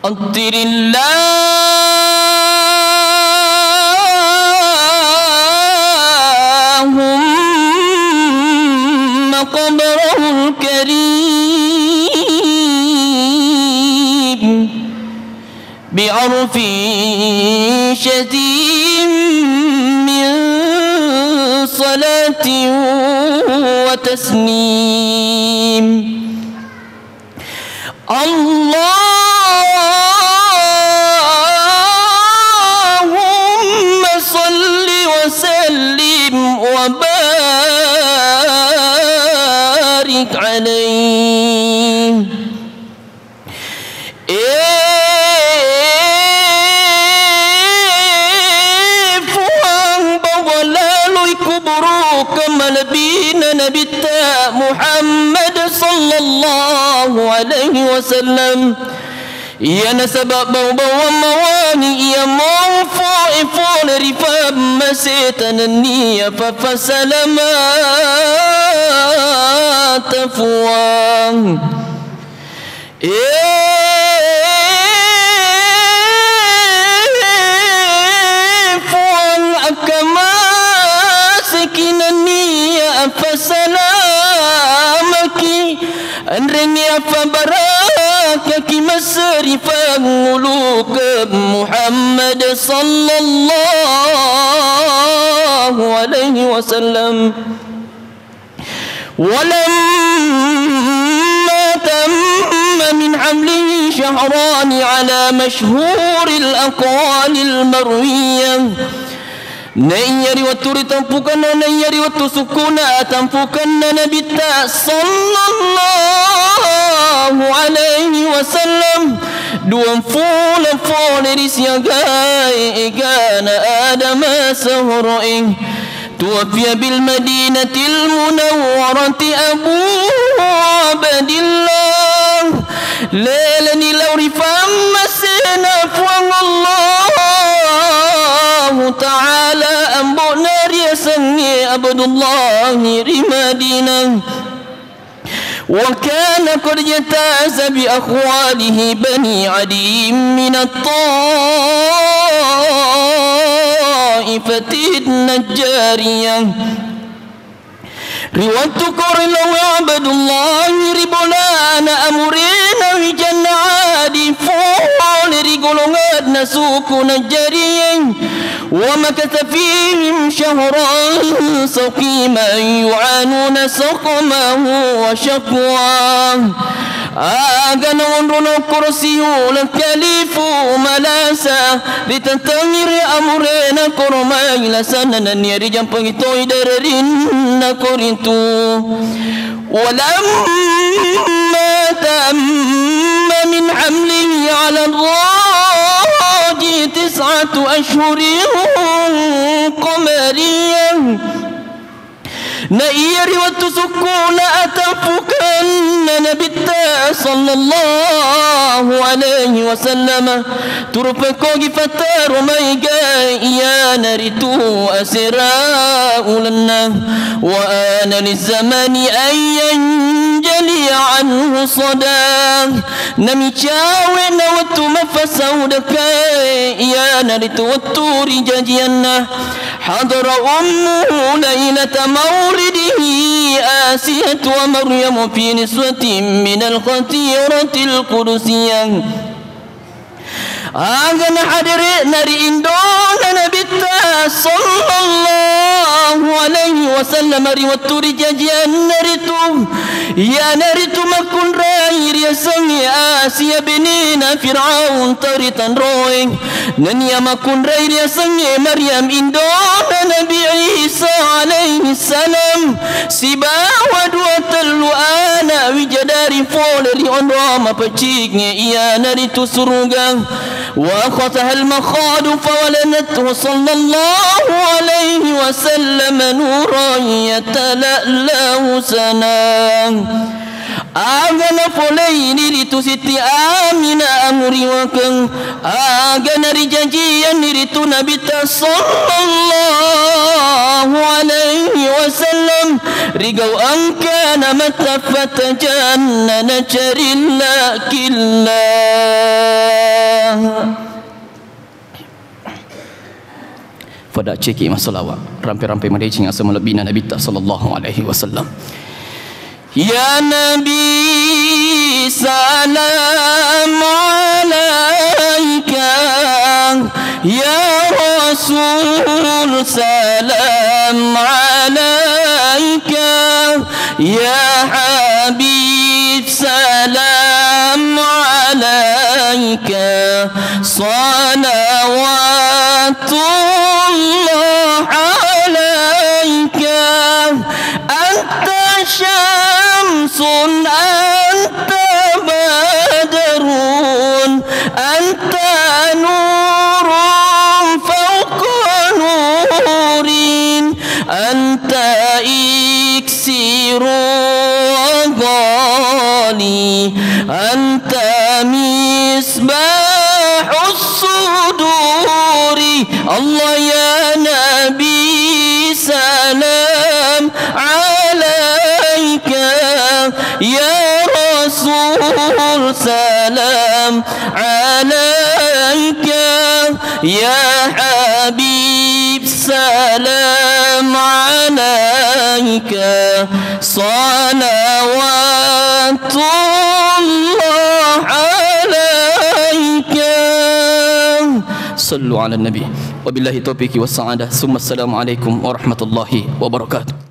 أطر اللهم قبره الكريم بعرف شديد من صلاة وتسليم. اللهم صل وسلم وبارك عليه. Nabi Muhammad sallallahu alaihi wasallam ia nasabab bawa mawani ia mawfa rifab masetanani fa fasalama tafwang fuang akama sekinani fasalamaki andreni apa barakaki masrifan muluk Muhammad sallallahu alaihi wasallam. ولما تم من حمله شهران على مشهور الأقوال المروية نيري وتوري تنفقنا نيري وتسكنا تنفقنا نبي صلى الله عليه وسلم دوم فول رسياغاي كان آدم سهرئ توفي بالمدينة المنورة أبو عبد الله ليلني لو رفام مسينا فوق الله تعالى أبو نار يسمي عبد الله رمادينا وكان قد اجتاز بأخواله بني عدي من الطائفة النجارية رواية قرن وعبد الله ربنا أمرين وجنة عادي فول رجلنا نسوق نجاريا ومكث فيهم شهرا سقيما يعانون سقمه وشقواه أغنى ونرنا كرسي الكليف ملاسا لتنتمر أمرنا كرما إلى سننا نيري جنبك توي دررين كورنتو ولما تم من حمله على الراجي 9 أشهر قمرية نيري وتسكون أتفكن نبي صلى الله عليه وسلم ترفقوا فتار ميقا يا نريتو أسراء لنا وآن للزمان أن ينجلي عنه صدا نمي شاوي نوت مفسودك يا نريتو والتور جاجينا حضر أمه ليلة مولده آسية ومريم في نسوة من الخطيرة القدسية أغنى حضر نري إندون نبي صلى الله عليه وسلم ريوتو رجاجيا نريتو يا نريتو مكن راير يسمي آسيا بنينا فرعون طريطا روي ننيا مكن راير يسمي مريم إندون نبي عيسى عليه السلام سبا ودوة اللؤانا وجداري فول لأن راما بچيكني يا نريتو سروغا وأخذها المخاض فولدته صلى الله عليه وسلم نورا يتلألأ سناه أغنى فليني لتسيتي آمين أمري وكن أغنى رجاجيا نريتو نبي صلى الله عليه وسلم رجو أن كان متفت جنة نجر الله كلا Fadak ceki masalawat rampai-rampai madai asa malabina Nabi sallallahu alaihi wasallam. Ya Nabi salam alaika, ya Rasul salam alaika, ya Habib salam alaika, salawatullah alaika, anta syamsun anta badrun anta nurun fawqa nurin anta iksiru ghali anta misbahus suduri. Allah ya Nabi salam alaika, ya Rasul salam alaika, ya Habib salam alaika, salawatullah alaika. Sallu ala nabi. Wabillahi taufiqi was sa'adah. Summa assalamu alaikum warahmatullahi wabarakatuh.